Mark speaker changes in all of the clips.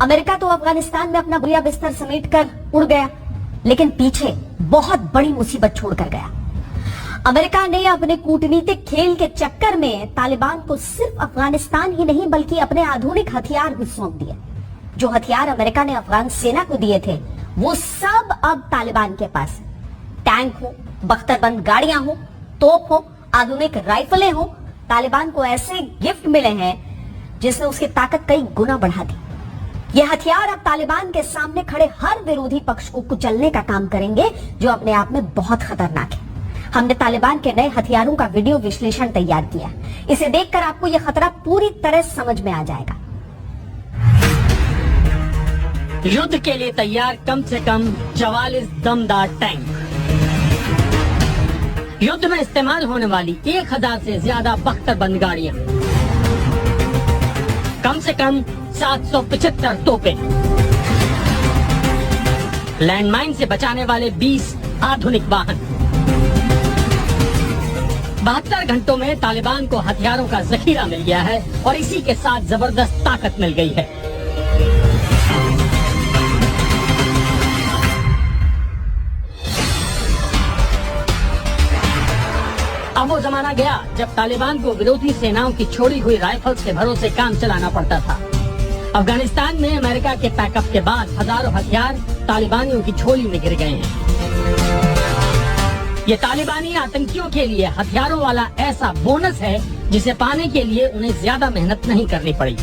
Speaker 1: America तो अफगानिस्तान में अपना बुया बिस्तर समेटकर उड़ गया, लेकिन पीछे बहुत बड़ी मुसीबत छोड़कर गया। अमेरिका ने अपने कूटनीतिक खेल के चक्कर में तालिबान को सिर्फ अफगानिस्तान ही नहीं बल्कि अपने आधुनिक हथियार भी सौंप दिए। जो हथियार अमेरिका ने अफगान सेना को दिए थे वो सब अब तालिबान के पास है। टैंक हो, बख्तरबंद गाड़ियां हो, तोप हो, आधुनिक राइफलें हो, तालिबान को ऐसे गिफ्ट मिले हैं जिसने उसकी ताकत कई गुना बढ़ा दी। ये हथियार अब तालिबान के सामने खड़े हर विरोधी पक्ष को कुचलने का काम करेंगे, जो अपने आप में बहुत खतरनाक है। हमने तालिबान के नए हथियारों का वीडियो विश्लेषण तैयार किया। इसे देखकर आपको यह खतरा पूरी तरह समझ में आ जाएगा।
Speaker 2: युद्ध के लिए तैयार कम से कम 44 दमदार टैंक। युद्ध में इस्तेमाल होने वाली 1000 से ज्यादा बख्तरबंद गाड़ियां, कम से कम 775 तोपें, लैंडमाइन से बचाने वाले 20 आधुनिक वाहन। 72 घंटों में तालिबान को हथियारों का जखीरा मिल गया है और इसी के साथ जबरदस्त ताकत मिल गई है। अब वो जमाना गया जब तालिबान को विरोधी सेनाओं की छोड़ी हुई राइफल्स के भरोसे काम चलाना पड़ता था। अफगानिस्तान में अमेरिका के पैकअप के बाद हजारों हथियार तालिबानियों की झोली में गिर गए हैं। ये तालिबानी आतंकियों के लिए हथियारों वाला ऐसा बोनस है जिसे पाने के लिए उन्हें ज्यादा मेहनत नहीं करनी पड़ी।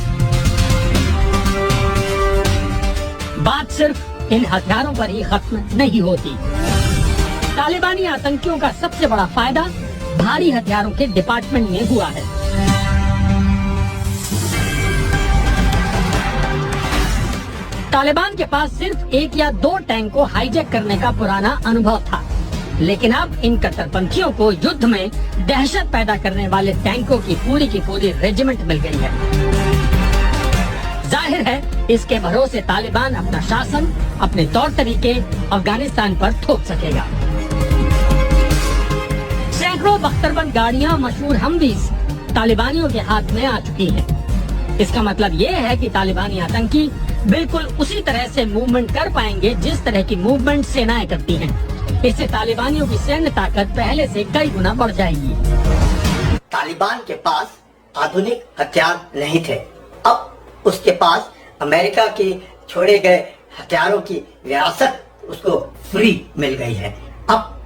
Speaker 2: बात सिर्फ इन हथियारों पर ही खत्म नहीं होती। तालिबानी आतंकियों का सबसे बड़ा फायदा भारी हथियारों के डिपार्टमेंट में हुआ है। तालिबान के पास सिर्फ 1 या 2 टैंक को हाईजैक करने का पुराना अनुभव था, लेकिन अब इन कट्टरपंथियों को युद्ध में दहशत पैदा करने वाले टैंकों की पूरी रेजिमेंट मिल गई है। जाहिर है इसके भरोसे तालिबान अपना शासन, अपने तौर तरीके अफगानिस्तान पर थोप सकेगा। सैकड़ों बख्तरबंद गाड़ियां मशहूर हमवीज तालिबानियों के हाथ में आ चुकी हैं। इसका मतलब ये है कि तालिबानी आतंकी बिल्कुल उसी तरह से मूवमेंट कर पाएंगे जिस तरह की मूवमेंट सेनाएं करती हैं। इससे तालिबानियों की सैन्य ताकत पहले से कई गुना बढ़ जाएगी।
Speaker 3: तालिबान के पास आधुनिक हथियार नहीं थे, अब उसके पास अमेरिका के छोड़े गए हथियारों की विरासत उसको फ्री मिल गई है। अब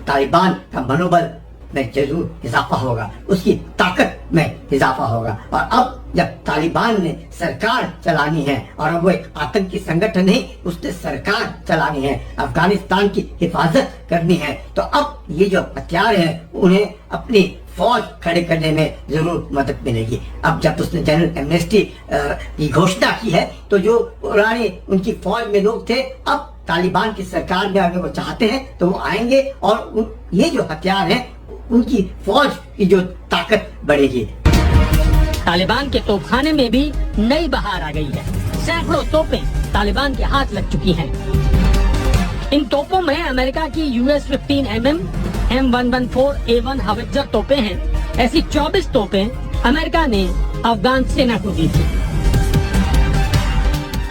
Speaker 3: तालिबान का मनोबल में जरूर इजाफा होगा, उसकी ताकत में इजाफा होगा। और अब जब तालिबान ने सरकार चलानी है और अब वो एक आतंकी संगठन नहीं, उसने सरकार चलानी है, अफगानिस्तान की हिफाजत करनी है, तो अब ये जो हथियार है उन्हें अपनी फौज खड़े करने में जरूर मदद मिलेगी। अब जब उसने जनरल एमनेस्टी की घोषणा की है तो जो पुराने उनकी फौज में लोग थे अब तालिबान की सरकार में अगर वो चाहते हैं तो वो आएंगे और ये जो हथियार हैं उनकी फौज की जो ताकत बढ़ेगी।
Speaker 2: तालिबान के तोपखाने में भी नई बहार आ गई है। सैकड़ों तोपें तालिबान के हाथ लग चुकी हैं। इन तोपों में अमेरिका की US-15mm M114A1 हवित्जर तोपें हैं। ऐसी 24 तोपें अमेरिका ने अफगान सेना को दी थी।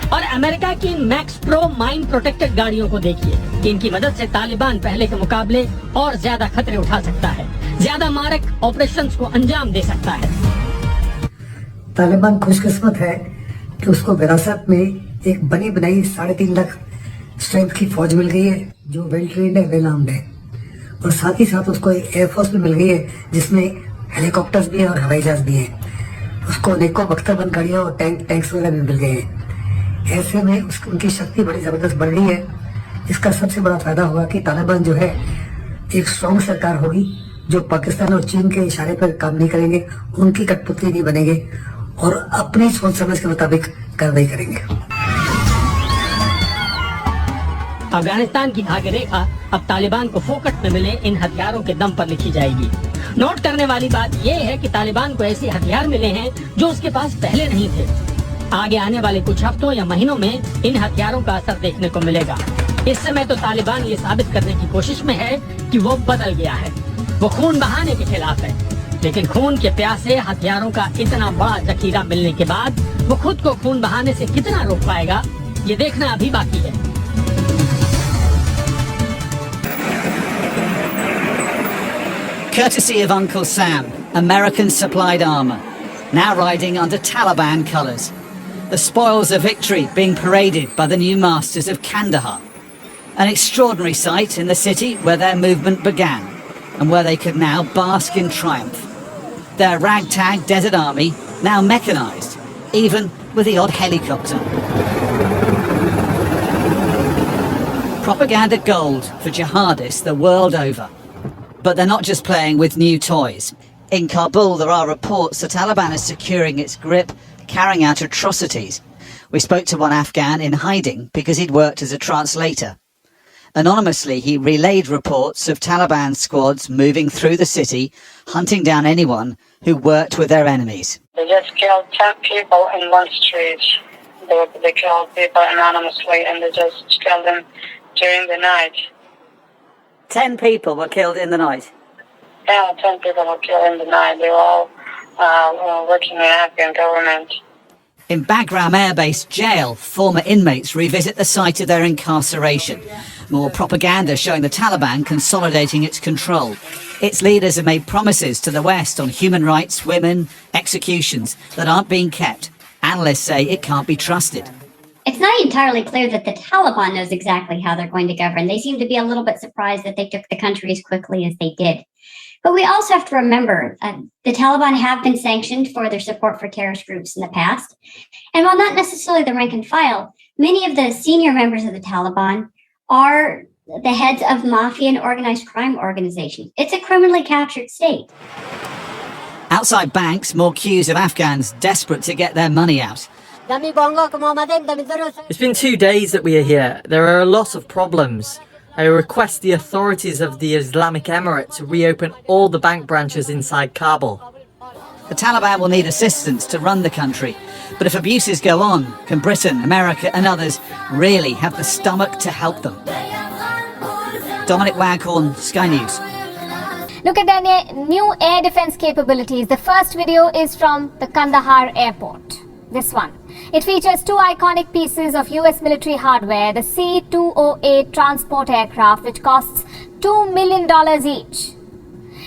Speaker 2: और अमेरिका की मैक्स प्रो माइन प्रोटेक्टेड गाड़ियों को देखिए कि इनकी मदद से तालिबान पहले के मुकाबले और ज्यादा खतरे उठा सकता है, ज्यादा मारक ऑपरेशंस को अंजाम दे सकता है।
Speaker 4: तालिबान खुशकिस्मत है कि उसको विरासत में एक बनी बनाई 3.5 लाख स्ट्रेंथ की फौज मिल गई है जो वेल ट्रेन्ड है, वेल आर्म्ड है, और साथ ही साथ उसको एक एयरफोर्स भी मिल गई है जिसमें हेलीकॉप्टर्स भी हैं और हवाई जहाज भी हैं। उसको अनेकों बख्तरबंद गाड़ियां और टैंक्स वगैरह भी मिल गए हैं। ऐसे में उनकी शक्ति बड़ी जबरदस्त बढ़ रही है। इसका सबसे बड़ा फायदा होगा कि तालिबान जो है एक स्ट्रॉन्ग सरकार होगी जो पाकिस्तान और चीन के इशारे पर काम नहीं करेंगे, उनकी कठपुतली नहीं बनेंगे और अपनी सोच समझ के मुताबिक कार्रवाई करेंगे।
Speaker 2: अफगानिस्तान की भाग्य रेखा अब तालिबान को फोकट में मिले इन हथियारों के दम पर लिखी जाएगी। नोट करने वाली बात यह है कि तालिबान को ऐसे हथियार मिले हैं जो उसके पास पहले नहीं थे। आगे आने वाले कुछ हफ्तों या महीनों में इन हथियारों का असर देखने को मिलेगा। इस समय तो तालिबान ये साबित करने की कोशिश में है कि वो बदल गया है, वो खून बहाने के खिलाफ है। लेकिन खून के प्यासे हथियारों का इतना बड़ा जखीरा मिलने के बाद वो खुद को खून बहाने से कितना रोक पाएगा, ये देखना अभी बाकी है।
Speaker 5: Courtesy of Uncle Sam, American supplied armour, now riding under Taliban colours. The spoils of victory being paraded by the new masters of Kandahar. An extraordinary sight in the city where their movement began and where they could now bask in triumph. Their ragtag desert army now mechanised, even with the odd helicopter. Propaganda gold for jihadists the world over. But they're not just playing with new toys. In Kabul, there are reports the Taliban is securing its grip, carrying out atrocities. We spoke to one Afghan in hiding because he'd worked as a translator. Anonymously, he relayed reports of Taliban squads moving through the city, hunting down anyone who worked with their enemies.
Speaker 6: They just killed 10 people in one street. They killed people anonymously and they just killed them during the night.
Speaker 5: 10 people were killed in the night.
Speaker 6: Yeah, 10 people were killed in the night. They were all working in the Afghan government.
Speaker 5: In Bagram Air Base jail, former inmates revisit the site of their incarceration. More propaganda showing the Taliban consolidating its control. Its leaders have made promises to the West on human rights, women, executions that aren't being kept. Analysts say it can't be trusted.
Speaker 7: It's not entirely clear that the Taliban knows exactly how they're going to govern. They seem to be a little bit surprised that they took the country as quickly as they did. But we also have to remember the Taliban have been sanctioned for their support for terrorist groups in the past. And while not necessarily the rank and file, many of the senior members of the Taliban are the heads of mafia and organized crime organizations. It's a criminally captured state.
Speaker 5: Outside banks, more queues of Afghans desperate to get their money out.
Speaker 8: It's been 2 days that we are here. There are a lot of problems. I request the authorities of the Islamic Emirate to reopen all the bank branches inside Kabul.
Speaker 5: The Taliban will need assistance to run the country. But if abuses go on, can Britain, America and others really have the stomach to help them? Dominic Waghorn, Sky News.
Speaker 9: Look at their new air defense capabilities. The first video is from the Kandahar airport. This one. It features two iconic pieces of US military hardware, the C-208 transport aircraft, which costs $2 million each,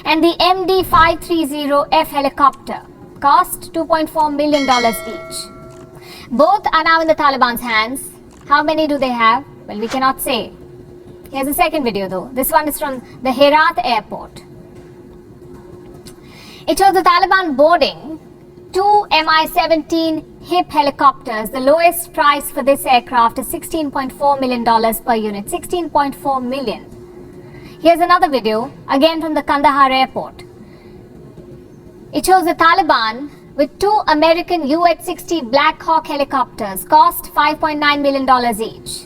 Speaker 9: and the MD-530F helicopter, cost $2.4 million each. Both are now in the Taliban's hands. How many do they have? Well, we cannot say. Here's the second video though. This one is from the Herat airport. It shows the Taliban boarding two Mi-17 HIP helicopters. The lowest price for this aircraft is $16.4 million per unit. 16.4 million. Here's another video, again from the Kandahar airport. It shows the Taliban with two American UH-60 Black Hawk helicopters, cost $5.9 million each.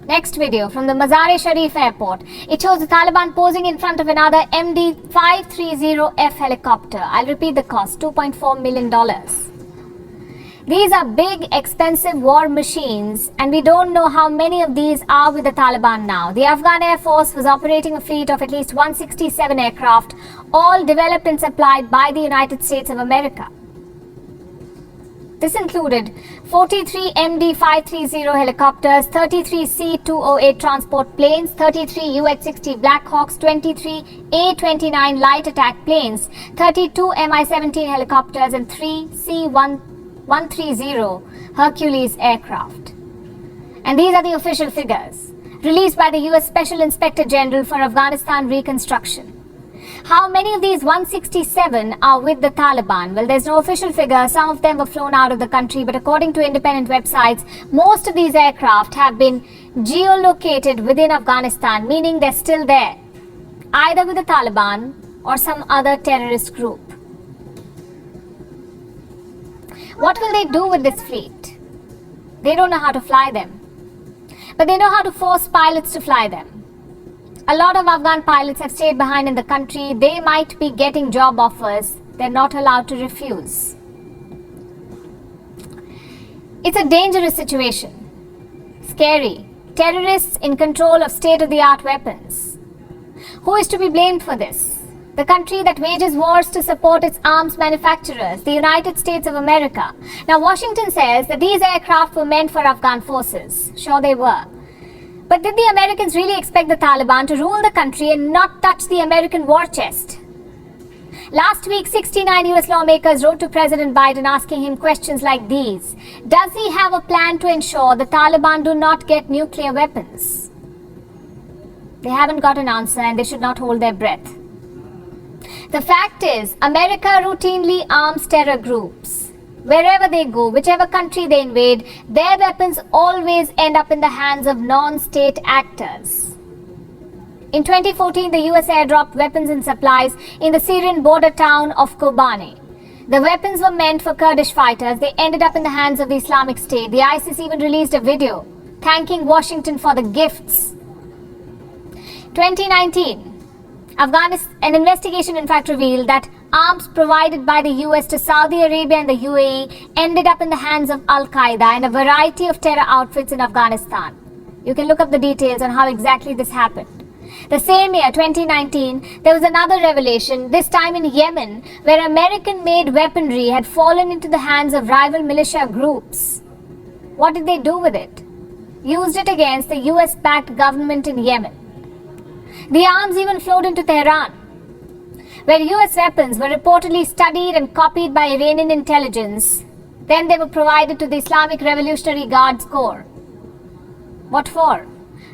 Speaker 9: Next video from the Mazar-e-Sharif airport. It shows the Taliban posing in front of another MD-530F helicopter. I'll repeat the cost, $2.4 million. These are big, expensive war machines, and we don't know how many of these are with the Taliban now. The Afghan Air Force was operating a fleet of at least 167 aircraft, all developed and supplied by the United States of America. This included 43 MD-530 helicopters, 33 C-208 transport planes, 33 UH-60 Black Hawks, 23 A-29 light attack planes, 32 Mi-17 helicopters, and 3 C-130 Hercules aircraft. And these are the official figures, released by the US Special Inspector General for Afghanistan Reconstruction. How many of these 167 are with the Taliban? Well, there's no official figure. Some of them were flown out of the country, but according to independent websites, most of these aircraft have been geolocated within Afghanistan, meaning they're still there, either with the Taliban or some other terrorist group. What will they do with this fleet? They don't know how to fly them, but they know how to force pilots to fly them. A lot of Afghan pilots have stayed behind in the country. They might be getting job offers they're not allowed to refuse. It's a dangerous situation. Scary. Terrorists in control of state-of-the-art weapons. Who is to be blamed for this? the country that wages wars to support its arms manufacturers, the United States of America. Now, Washington says that these aircraft were meant for Afghan forces. Sure they were. But did the Americans really expect the Taliban to rule the country and not touch the American war chest? Last week, 69 US lawmakers wrote to President Biden asking him questions like these. Does he have a plan to ensure the Taliban do not get nuclear weapons? They haven't got an answer and they should not hold their breath. The fact is, America routinely arms terror groups. Wherever they go, whichever country they invade, their weapons always end up in the hands of non-state actors. In 2014, the US airdropped weapons and supplies in the Syrian border town of Kobane. The weapons were meant for Kurdish fighters. They ended up in the hands of the Islamic State. The ISIS even released a video thanking Washington for the gifts. 2019, an investigation in fact revealed that arms provided by the US to Saudi Arabia and the UAE ended up in the hands of Al-Qaeda and a variety of terror outfits in Afghanistan. You can look up the details on how exactly this happened. The same year, 2019, there was another revelation, this time in Yemen, where American-made weaponry had fallen into the hands of rival militia groups. What did they do with it? Used it against the US-backed government in Yemen. The arms even flowed into Tehran, where US weapons were reportedly studied and copied by Iranian intelligence. Then they were provided to the Islamic Revolutionary Guards Corps. What for?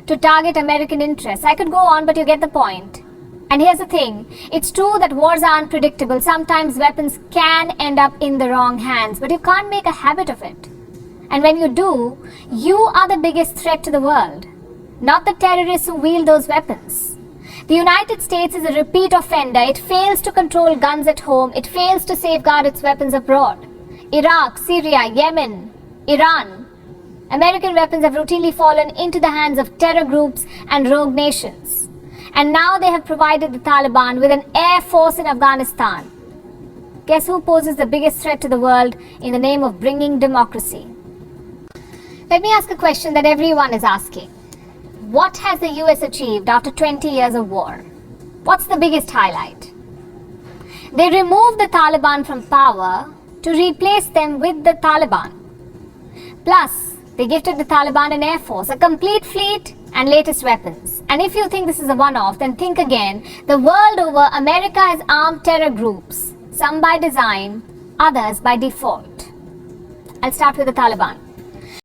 Speaker 9: To target American interests. I could go on, but you get the point. And here's the thing. It's true that wars are unpredictable. Sometimes weapons can end up in the wrong hands, but you can't make a habit of it. And when you do, you are the biggest threat to the world, not the terrorists who wield those weapons. The United States is a repeat offender. It fails to control guns at home. It fails to safeguard its weapons abroad. Iraq, Syria, Yemen, Iran. American weapons have routinely fallen into the hands of terror groups and rogue nations. And now they have provided the Taliban with an air force in Afghanistan. Guess who poses the biggest threat to the world in the name of bringing democracy? Let me ask a question that everyone is asking. What has the US achieved after 20 years of war? What's the biggest highlight? They removed the Taliban from power to replace them with the Taliban. Plus, they gifted the Taliban an air force, a complete fleet and latest weapons. And if you think this is a one-off, then think again. The world over, America has armed terror groups, some by design, others by default. I'll start with the Taliban.